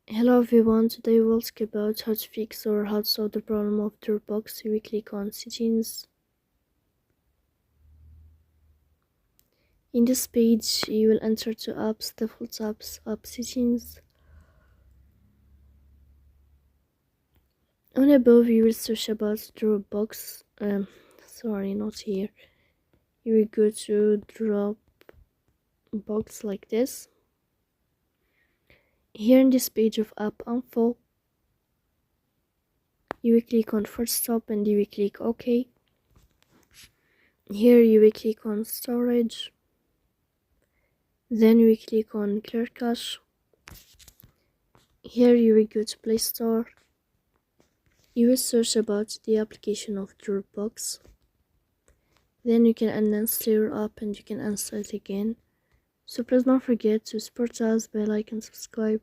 Hello everyone, today we'll talk about how to fix or how to solve the problem of Dropbox. You will click on settings. In this page, you will enter to apps, default apps, app settings. On above, you will search about Dropbox. Sorry, not here. You will go to Dropbox like this. Here in this page of app info, you will click on first stop and you will click OK. Here you will click on storage. Then we click on clear cache. Here you will go to Play Store. You will search about the application of Dropbox. Then you can uninstall your app and you can install it again. So please don't forget to support us by like and subscribe.